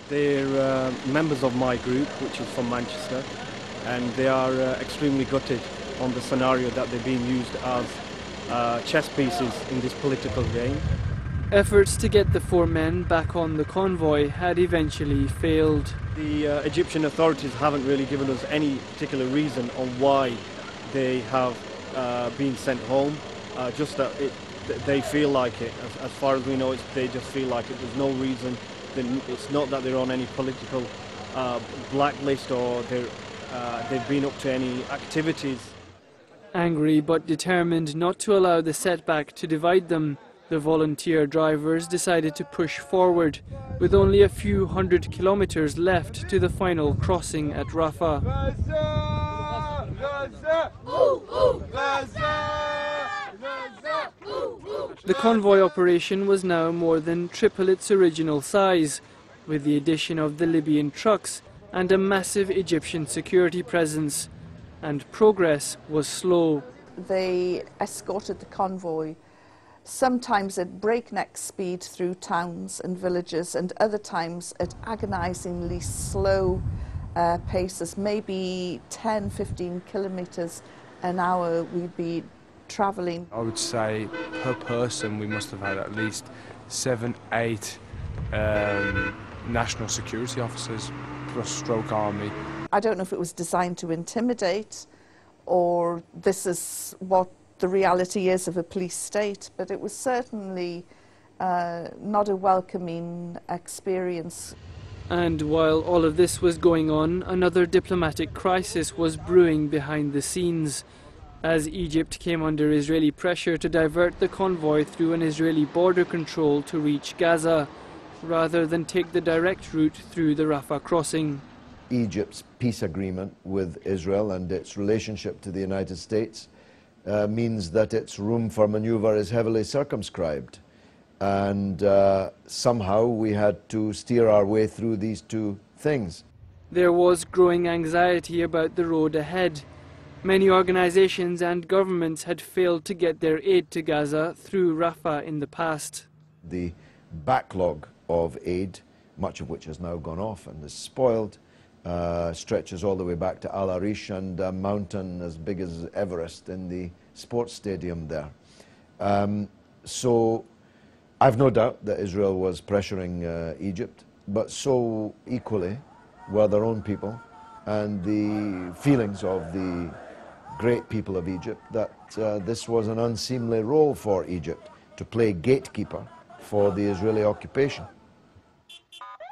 They're members of my group, which is from Manchester, and they are extremely gutted on the scenario that they're being used as chess pieces in this political game. Efforts to get the 4 men back on the convoy had eventually failed. The Egyptian authorities haven't really given us any particular reason on why they have been sent home, just that they feel like it. As far as we know, they just feel like it. There's no reason. It's not that they're on any political blacklist or they've been up to any activities. Angry but determined not to allow the setback to divide them, the volunteer drivers decided to push forward, with only a few 100 kilometers left to the final crossing at Rafah. Gaza! Gaza! Gaza! The convoy operation was now more than triple its original size, with the addition of the Libyan trucks and a massive Egyptian security presence. And progress was slow. They escorted the convoy, sometimes at breakneck speed through towns and villages, and other times at agonizingly slow paces, maybe 10-15 kilometers an hour we'd be traveling. I would say per person we must have had at least 7-8 national security officers plus stroke army. I don't know if it was designed to intimidate or this is what the reality is of a police state, but it was certainly not a welcoming experience. And while all of this was going on, another diplomatic crisis was brewing behind the scenes, as Egypt came under Israeli pressure to divert the convoy through an Israeli border control to reach Gaza, rather than take the direct route through the Rafah crossing. Egypt's peace agreement with Israel and its relationship to the United States means that its room for maneuver is heavily circumscribed. And somehow we had to steer our way through these two things. There was growing anxiety about the road ahead. Many organizations and governments had failed to get their aid to Gaza through Rafah in the past. The backlog of aid, much of which has now gone off and is spoiled, stretches all the way back to Al Arish and a mountain as big as Everest in the sports stadium there. So I've no doubt that Israel was pressuring Egypt, but so equally were their own people and the feelings of the great people of Egypt that this was an unseemly role for Egypt to play gatekeeper for the Israeli occupation.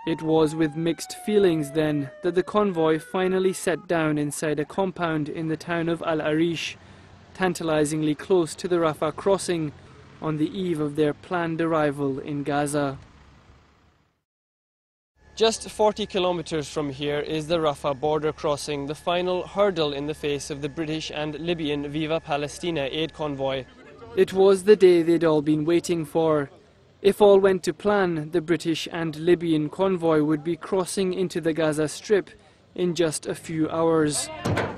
It was with mixed feelings then that the convoy finally set down inside a compound in the town of Al Arish, tantalizingly close to the Rafah crossing, on the eve of their planned arrival in Gaza. Just 40 kilometers from here is the Rafah border crossing, the final hurdle in the face of the British and Libyan Viva Palestina aid convoy. It was the day they'd all been waiting for. If all went to plan, the British and Libyan convoy would be crossing into the Gaza Strip in just a few hours.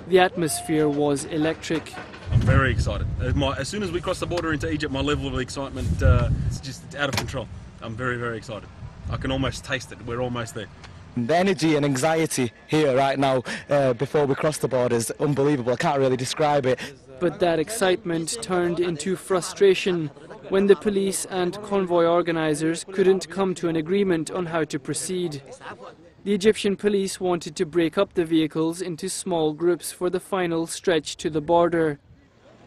The atmosphere was electric. I'm very excited. As soon as we cross the border into Egypt, my level of excitement it's out of control. I'm very, very excited. I can almost taste it. We're almost there. The energy and anxiety here right now before we cross the border is unbelievable. I can't really describe it. But that excitement turned into frustration when the police and convoy organisers couldn't come to an agreement on how to proceed. The Egyptian police wanted to break up the vehicles into small groups for the final stretch to the border.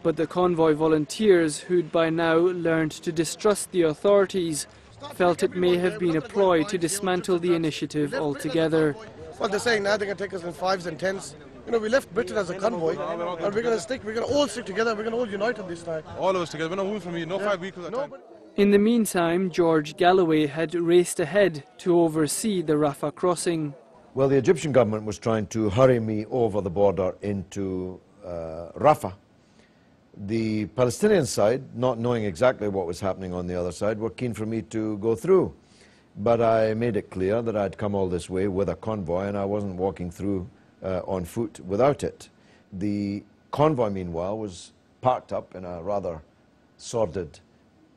But the convoy volunteers, who'd by now learned to distrust the authorities, felt it may have been a ploy to dismantle the initiative altogether. Well, they're saying now they can take us in 5s and 10s. You know, we left Britain as a convoy, and we're going to all stick together, we're going to all unite on this time. All of us together, we're not moving from here, no 5 vehicles at a time. In the meantime, George Galloway had raced ahead to oversee the Rafah crossing. Well, the Egyptian government was trying to hurry me over the border into Rafah. The Palestinian side, not knowing exactly what was happening on the other side, were keen for me to go through. But I made it clear that I'd come all this way with a convoy and I wasn't walking through on foot without it. The convoy, meanwhile, was parked up in a rather sordid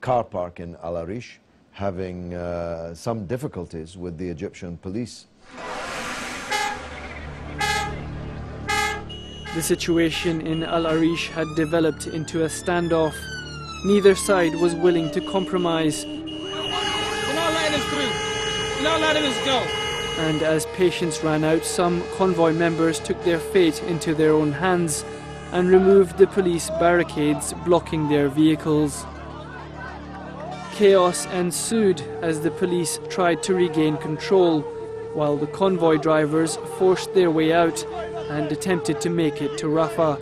car park in Al Arish, having some difficulties with the Egyptian police. The situation in Al Arish had developed into a standoff. Neither side was willing to compromise. You're not letting us through. You're not letting us go. And as patience ran out, some convoy members took their fate into their own hands and removed the police barricades blocking their vehicles. Chaos ensued as the police tried to regain control, while the convoy drivers forced their way out and attempted to make it to Rafah.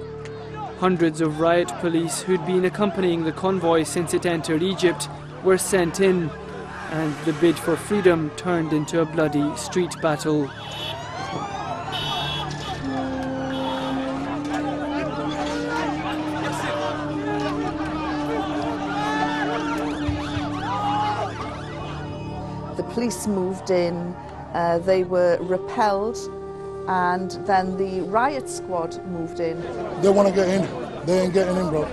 Hundreds of riot police who'd been accompanying the convoy since it entered Egypt were sent in, and the bid for freedom turned into a bloody street battle. The police moved in, they were repelled, and then the riot squad moved in. They want to get in, they ain't getting in, bro.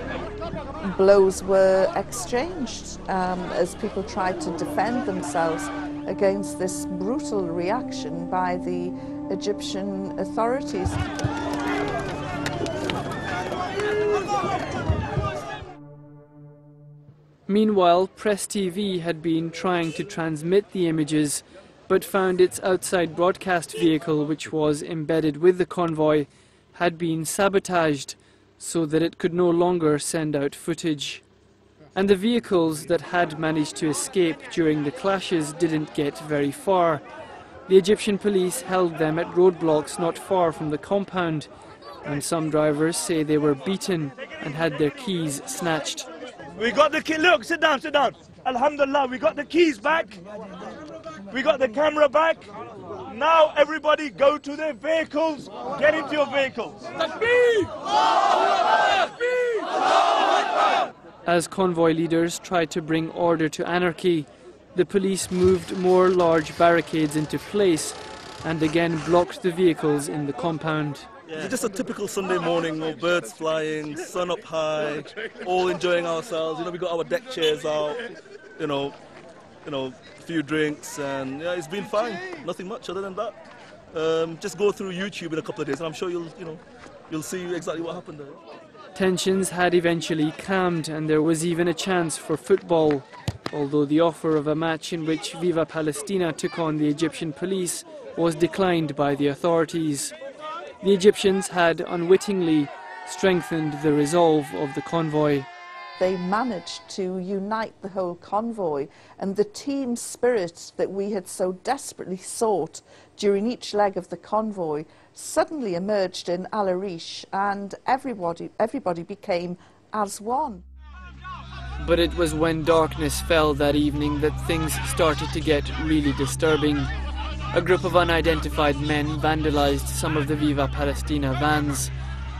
Blows were exchanged as people tried to defend themselves against this brutal reaction by the Egyptian authorities. Meanwhile, Press TV had been trying to transmit the images, but found its outside broadcast vehicle, which was embedded with the convoy, had been sabotaged so that it could no longer send out footage. And the vehicles that had managed to escape during the clashes didn't get very far. The Egyptian police held them at roadblocks not far from the compound, and some drivers say they were beaten and had their keys snatched. We got the key. Look, sit down, sit down. Alhamdulillah, we got the keys back. We got the camera back. Now everybody go to their vehicles. Get into your vehicles. As convoy leaders tried to bring order to anarchy, the police moved more large barricades into place and again blocked the vehicles in the compound. It's just a typical Sunday morning, birds flying, sun up high, all enjoying ourselves. You know, we got our deck chairs out, you know, a few drinks, and yeah, it's been fine. Nothing much other than that. Just go through YouTube in a couple of days, and I'm sure you'll see exactly what happened there. Tensions had eventually calmed, and there was even a chance for football, although the offer of a match in which Viva Palestina took on the Egyptian police was declined by the authorities. The Egyptians had unwittingly strengthened the resolve of the convoy. They managed to unite the whole convoy, and the team spirit that we had so desperately sought during each leg of the convoy suddenly emerged in Al Arish, and everybody became as one. But it was when darkness fell that evening that things started to get really disturbing. A group of unidentified men vandalized some of the Viva Palestina vans.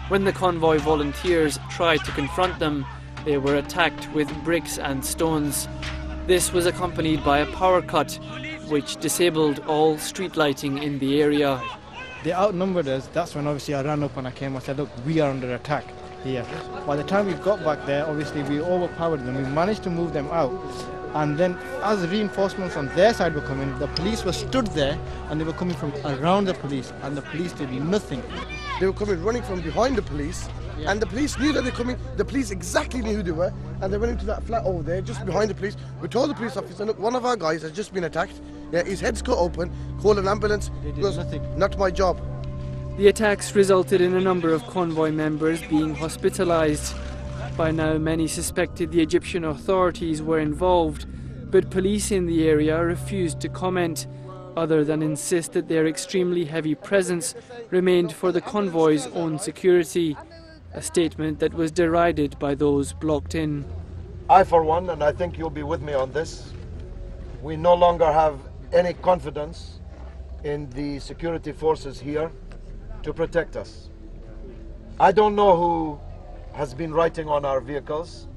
When the convoy volunteers tried to confront them, they were attacked with bricks and stones. This was accompanied by a power cut, which disabled all street lighting in the area. They outnumbered us. That's when obviously I ran up and I came and said, look, we are under attack here. By the time we got back there, obviously we overpowered them. We managed to move them out. And then as reinforcements on their side were coming, the police were stood there and they were coming from around the police, and the police did nothing. They were coming running from behind the police, and the police knew that they were coming. The police exactly knew who they were, and they went into that flat over there just behind the police. We told the police officer, look, one of our guys has just been attacked. Yeah, his head's cut open, call an ambulance. They did nothing. Not my job. The attacks resulted in a number of convoy members being hospitalized. By now, many suspected the Egyptian authorities were involved, but police in the area refused to comment, other than insist that their extremely heavy presence remained for the convoy's own security, a statement that was derided by those blocked in. I, for one, and I think you'll be with me on this, we no longer have any confidence in the security forces here to protect us. I don't know who has been writing on our vehicles.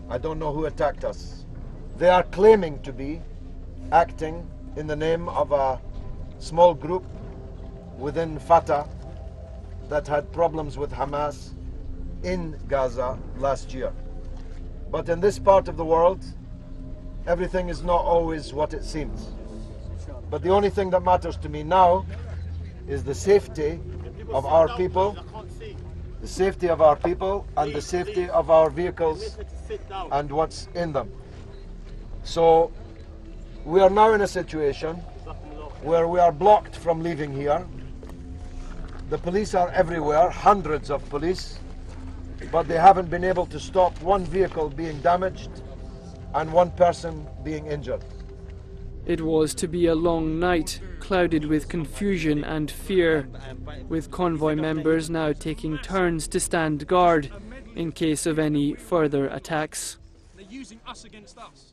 I don't know who attacked us. They are claiming to be acting in the name of a small group within Fatah that had problems with Hamas in Gaza last year. But in this part of the world, everything is not always what it seems. But the only thing that matters to me now is the safety of our people, the safety of our people and the safety of our vehicles and what's in them. So we are now in a situation where we are blocked from leaving here. The police are everywhere, hundreds of police, but they haven't been able to stop one vehicle being damaged and one person being injured. It was to be a long night, clouded with confusion and fear, with convoy members now taking turns to stand guard in case of any further attacks. They're using us against us.